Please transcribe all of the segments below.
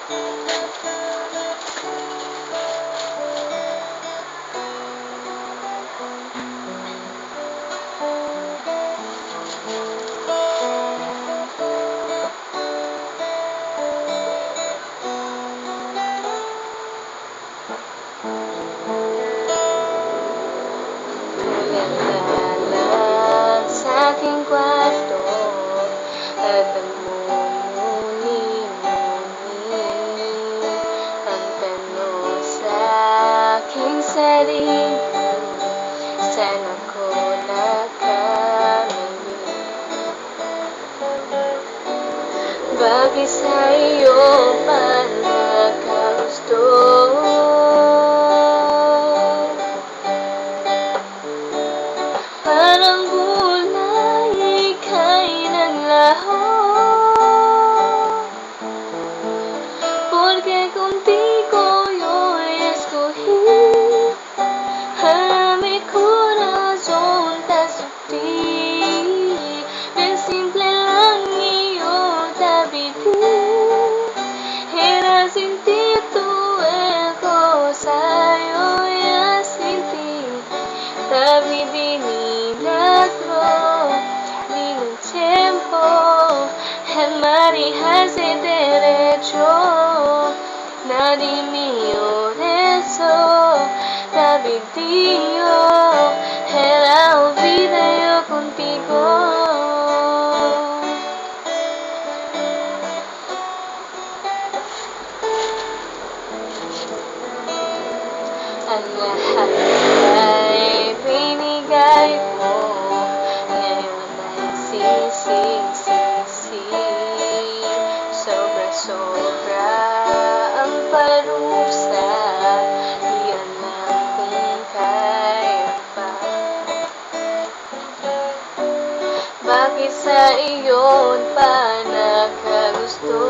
Tulala sa aking kwarto at nagmumuni-muni ang tanong sa aking sarili, saan ako nagkamali? Bakit sa iyo pa nagkagusto? Parang gulay ika'y naglaho, porque contigo yo escogí a mi corazón tan sutil. Bien simple lang iyong tabidi, era sin ti tuve ko sa'yo ya sin ti. Tabidi milagro, ni un tiempo, el mar y hace derecho, nadie mío de eso, tabidi yo, era un video contigo. Ang lahat ay binigay ko, ngayon ay sising-sisi. Sobra-sobra ang parusa, di alam kung kaya pa. Bakit sa iyon pa nagkagusto?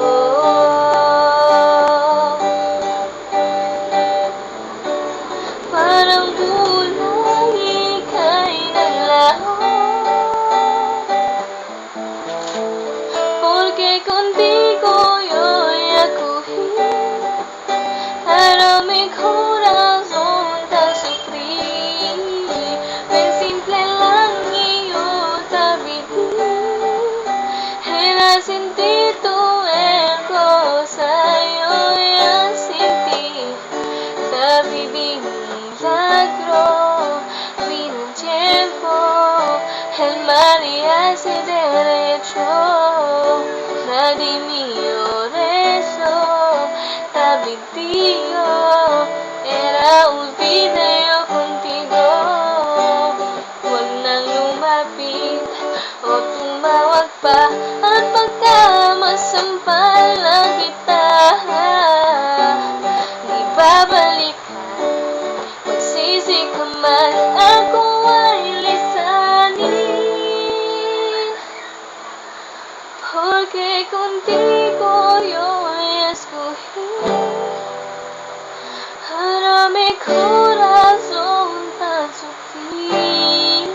Parang gulay ika'y naglaho, porque contigo yo acogí a mi corazón tan sufrir. Bien simple lang iyong tabidi, era sin ti tuve ko sa'yo ya sin ti. Tabidi milagro, vino un tiempo, el mar y hace derecho, nadie mío rezo, tabidi yo, era un video contigo. Huwag nang lumapit o tumawag pa, at pagka masampal lang kita, di babalik. Magsisi ka man, ako ay lisanin, porque contigo yo escogí para mi corazón tan sutil.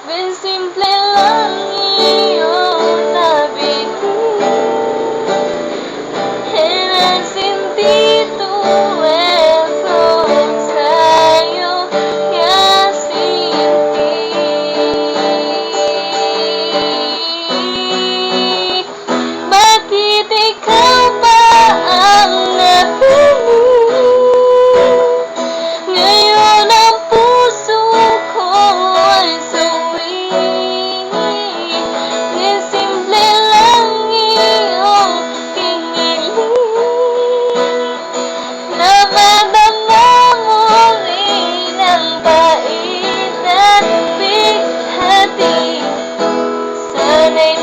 Bien simple lang iyong nabigay, era sin ti tuve ko sa'yo ya sin ti. Bakit ikaw ba ang napili? Ngayon ang puso ko ay suwi. Bien simple lang iyong pinili, namadama mo rin ang bait at bighati. Sana'y